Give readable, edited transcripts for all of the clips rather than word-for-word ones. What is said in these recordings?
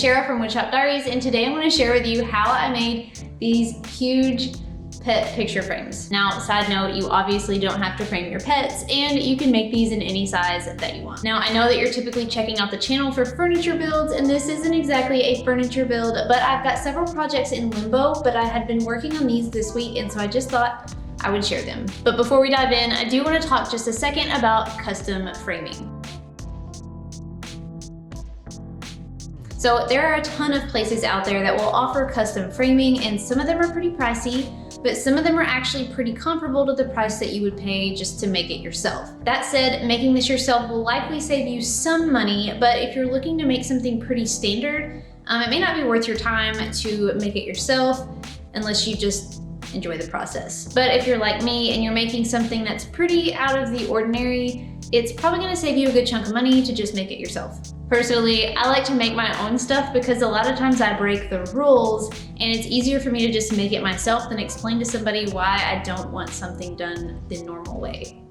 Shara from Woodshop Diaries, and today I'm going to share with you how I made these huge pet picture frames. Now, side note, you obviously don't have to frame your pets, and you can make these in any size that you want. Now, I know that you're typically checking out the channel for furniture builds, and this isn't exactly a furniture build, but I've got several projects in limbo, but I had been working on these this week, and so I just thought I would share them. But before we dive in, I do want to talk just a second about custom framing. So there are a ton of places out there that will offer custom framing, and some of them are pretty pricey, but some of them are actually pretty comparable to the price that you would pay just to make it yourself. That said, making this yourself will likely save you some money, but if you're looking to make something pretty standard, it may not be worth your time to make it yourself unless you just enjoy the process. But if you're like me and you're making something that's pretty out of the ordinary, it's probably gonna save you a good chunk of money to just make it yourself. Personally, I like to make my own stuff because a lot of times I break the rules, and it's easier for me to just make it myself than explain to somebody why I don't want something done the normal way.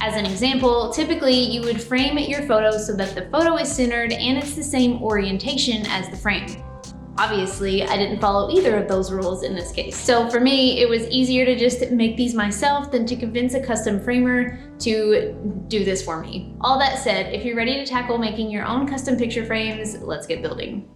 As an example, typically you would frame your photo so that the photo is centered and it's the same orientation as the frame. Obviously, I didn't follow either of those rules in this case. So for me, it was easier to just make these myself than to convince a custom framer to do this for me. All that said, if you're ready to tackle making your own custom picture frames, let's get building.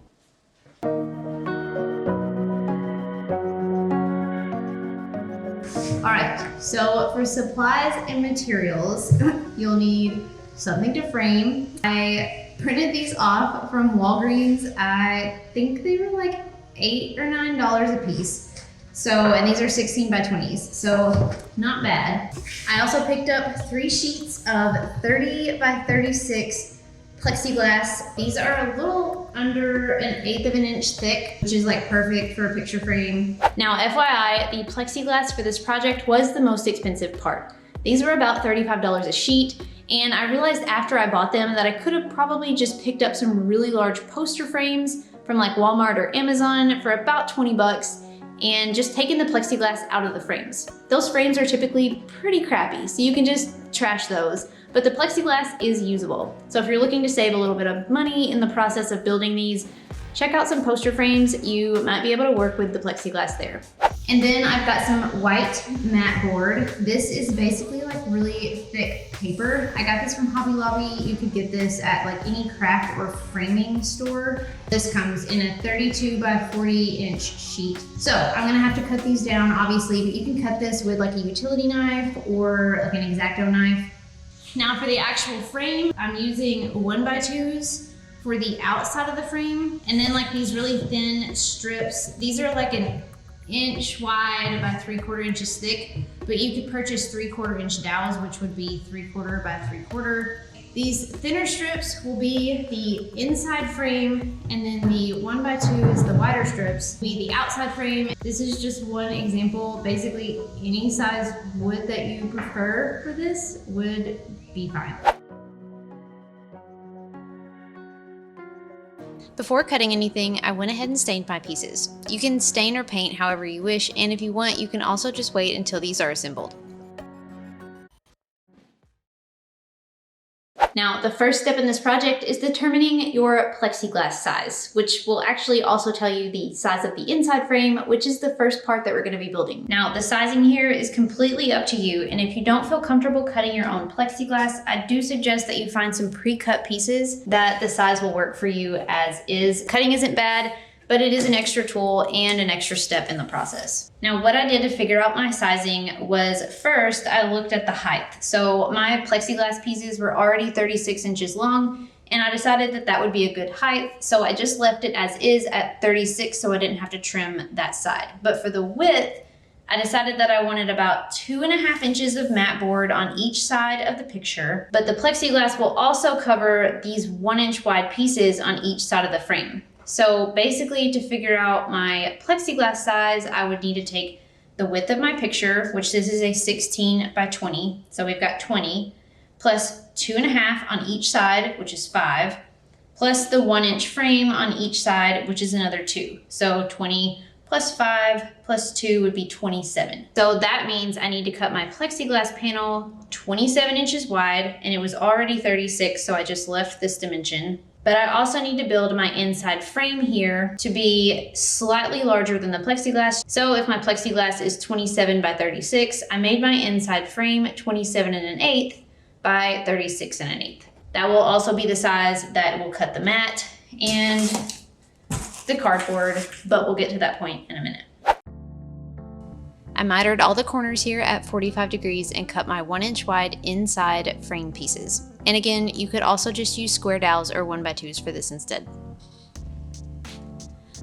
All right, so for supplies and materials, you'll need something to frame. I printed these off from Walgreens. I think they were like $8 or $9 a piece. So, and these are 16 by 20s, so not bad. I also picked up 3 sheets of 30 by 36 plexiglass. These are a little under 1/8 of an inch thick, which is like perfect for a picture frame. Now, FYI, the plexiglass for this project was the most expensive part. These were about $35 a sheet, and I realized after I bought them that I could have probably just picked up some really large poster frames from like Walmart or Amazon for about 20 bucks and just taken the plexiglass out of the frames. Those frames are typically pretty crappy, so you can just trash those, but the plexiglass is usable. So if you're looking to save a little bit of money in the process of building these, check out some poster frames. You might be able to work with the plexiglass there. And then I've got some white mat board. This is basically like really thick paper. I got this from Hobby Lobby. You could get this at like any craft or framing store. This comes in a 32 by 40 inch sheet. So I'm gonna have to cut these down, obviously, but you can cut this with like a utility knife or like an X-Acto knife. Now for the actual frame, I'm using 1x2s for the outside of the frame, and then like these really thin strips. These are like an inch wide by 3/4 inches thick, but you could purchase 3/4 inch dowels, which would be 3/4 by 3/4. These thinner strips will be the inside frame, and then the 1x2s, the wider strips, will be the outside frame. This is just one example. Basically, any size wood that you prefer for this would be fine. Before cutting anything, I went ahead and stained my pieces. You can stain or paint however you wish, and if you want, you can also just wait until these are assembled. Now, the first step in this project is determining your plexiglass size, which will actually also tell you the size of the inside frame, which is the first part that we're going to be building. Now, the sizing here is completely up to you, and if you don't feel comfortable cutting your own plexiglass, I do suggest that you find some pre-cut pieces that the size will work for you as is. Cutting isn't bad, but it is an extra tool and an extra step in the process. Now, what I did to figure out my sizing was first I looked at the height. So my plexiglass pieces were already 36 inches long, and I decided that that would be a good height. So I just left it as is at 36 so I didn't have to trim that side. But for the width, I decided that I wanted about 2.5 inches of mat board on each side of the picture, but the plexiglass will also cover these 1 inch wide pieces on each side of the frame. So basically, to figure out my plexiglass size, I would need to take the width of my picture, which this is a 16 by 20, so we've got 20, plus 2.5 on each side, which is 5, plus the 1 inch frame on each side, which is another 2. So 20 plus 5 plus 2 would be 27. So that means I need to cut my plexiglass panel 27 inches wide, and it was already 36, so I just left this dimension. But I also need to build my inside frame here to be slightly larger than the plexiglass. So if my plexiglass is 27 by 36, I made my inside frame 27 1/8 by 36 1/8. That will also be the size that will cut the mat and the cardboard, but we'll get to that point in a minute. I mitered all the corners here at 45 degrees and cut my 1-inch wide inside frame pieces. And again, you could also just use square dowels or 1x2s for this instead.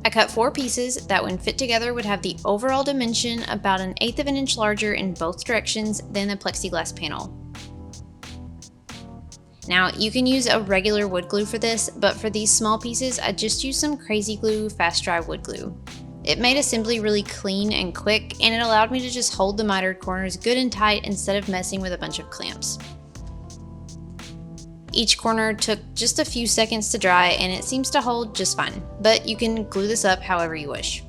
I cut 4 pieces that when fit together would have the overall dimension about 1/8 of an inch larger in both directions than the plexiglass panel. Now, you can use a regular wood glue for this, but for these small pieces, I just used some Crazy Glue fast dry wood glue. It made assembly really clean and quick, and it allowed me to just hold the mitered corners good and tight instead of messing with a bunch of clamps. Each corner took just a few seconds to dry, and it seems to hold just fine, but you can glue this up however you wish.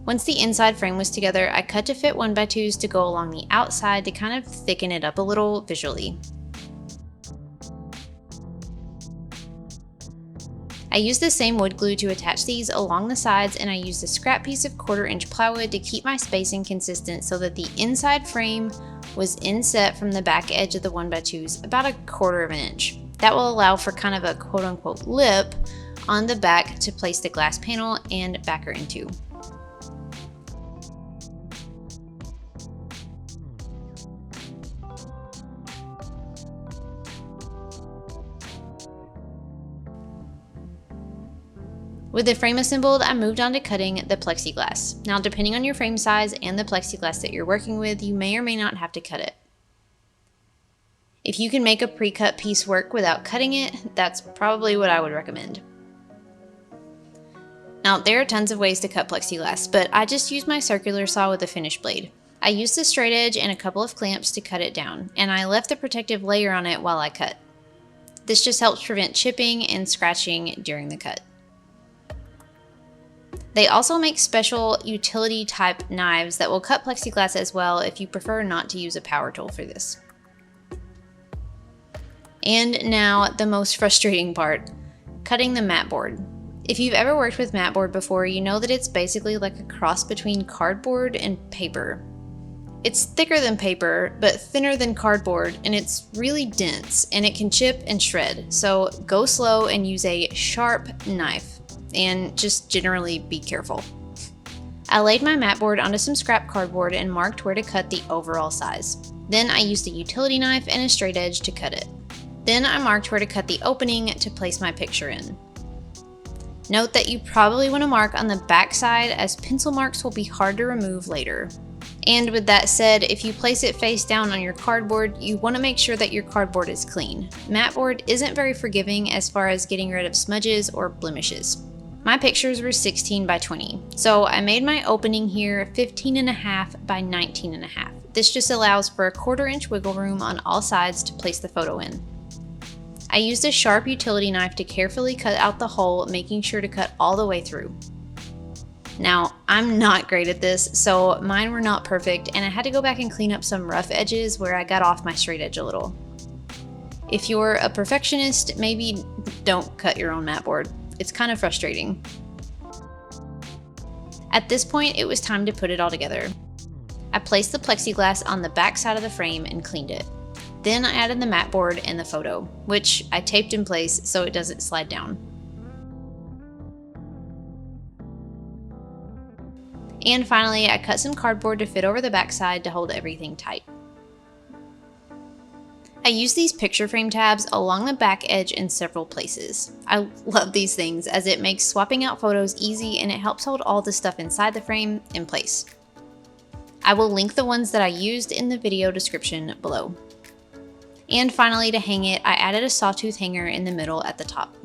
Once the inside frame was together, I cut to fit 1x2s to go along the outside to kind of thicken it up a little visually. I used the same wood glue to attach these along the sides, and I used a scrap piece of 1/4-inch plywood to keep my spacing consistent so that the inside frame was inset from the back edge of the 1x2s about 1/4 of an inch. That will allow for kind of a quote-unquote lip on the back to place the glass panel and backer into. With the frame assembled, I moved on to cutting the plexiglass. Now, depending on your frame size and the plexiglass that you're working with, you may or may not have to cut it. If you can make a pre-cut piece work without cutting it, that's probably what I would recommend. Now, there are tons of ways to cut plexiglass, but I just used my circular saw with a finished blade. I used the straight edge and a couple of clamps to cut it down, and I left the protective layer on it while I cut. This just helps prevent chipping and scratching during the cut. They also make special utility type knives that will cut plexiglass as well if you prefer not to use a power tool for this. And now the most frustrating part, cutting the mat board. If you've ever worked with mat board before, you know that it's basically like a cross between cardboard and paper. It's thicker than paper, but thinner than cardboard, and it's really dense, and it can chip and shred. So go slow and use a sharp knife. And just generally be careful. I laid my mat board onto some scrap cardboard and marked where to cut the overall size. Then I used a utility knife and a straight edge to cut it. Then I marked where to cut the opening to place my picture in. Note that you probably want to mark on the back side, as pencil marks will be hard to remove later. And with that said, if you place it face down on your cardboard, you want to make sure that your cardboard is clean. Mat board isn't very forgiving as far as getting rid of smudges or blemishes. My pictures were 16 by 20, so I made my opening here 15.5 by 19.5. This just allows for a 1/4-inch wiggle room on all sides to place the photo in. I used a sharp utility knife to carefully cut out the hole, making sure to cut all the way through. Now, I'm not great at this, so mine were not perfect, and I had to go back and clean up some rough edges where I got off my straight edge a little. If you're a perfectionist, maybe don't cut your own mat board. It's kind of frustrating. At this point, it was time to put it all together. I placed the plexiglass on the back side of the frame and cleaned it. Then I added the mat board and the photo, which I taped in place so it doesn't slide down. And finally, I cut some cardboard to fit over the back side to hold everything tight. I use these picture frame tabs along the back edge in several places. I love these things as it makes swapping out photos easy, and it helps hold all the stuff inside the frame in place. I will link the ones that I used in the video description below. And finally, to hang it, I added a sawtooth hanger in the middle at the top.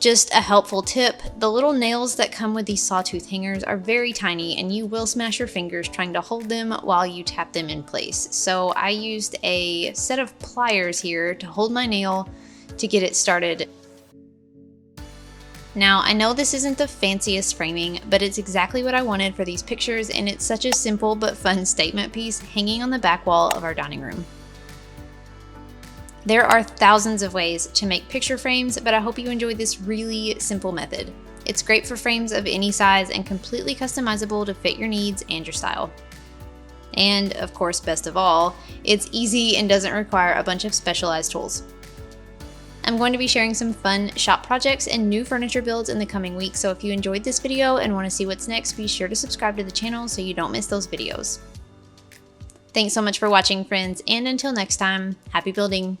Just a helpful tip, the little nails that come with these sawtooth hangers are very tiny, and you will smash your fingers trying to hold them while you tap them in place. So I used a set of pliers here to hold my nail to get it started. Now, I know this isn't the fanciest framing, but it's exactly what I wanted for these pictures, and it's such a simple but fun statement piece hanging on the back wall of our dining room. There are thousands of ways to make picture frames, but I hope you enjoyed this really simple method. It's great for frames of any size and completely customizable to fit your needs and your style. And of course, best of all, it's easy and doesn't require a bunch of specialized tools. I'm going to be sharing some fun shop projects and new furniture builds in the coming weeks, so if you enjoyed this video and want to see what's next, be sure to subscribe to the channel so you don't miss those videos. Thanks so much for watching, friends, and until next time, happy building!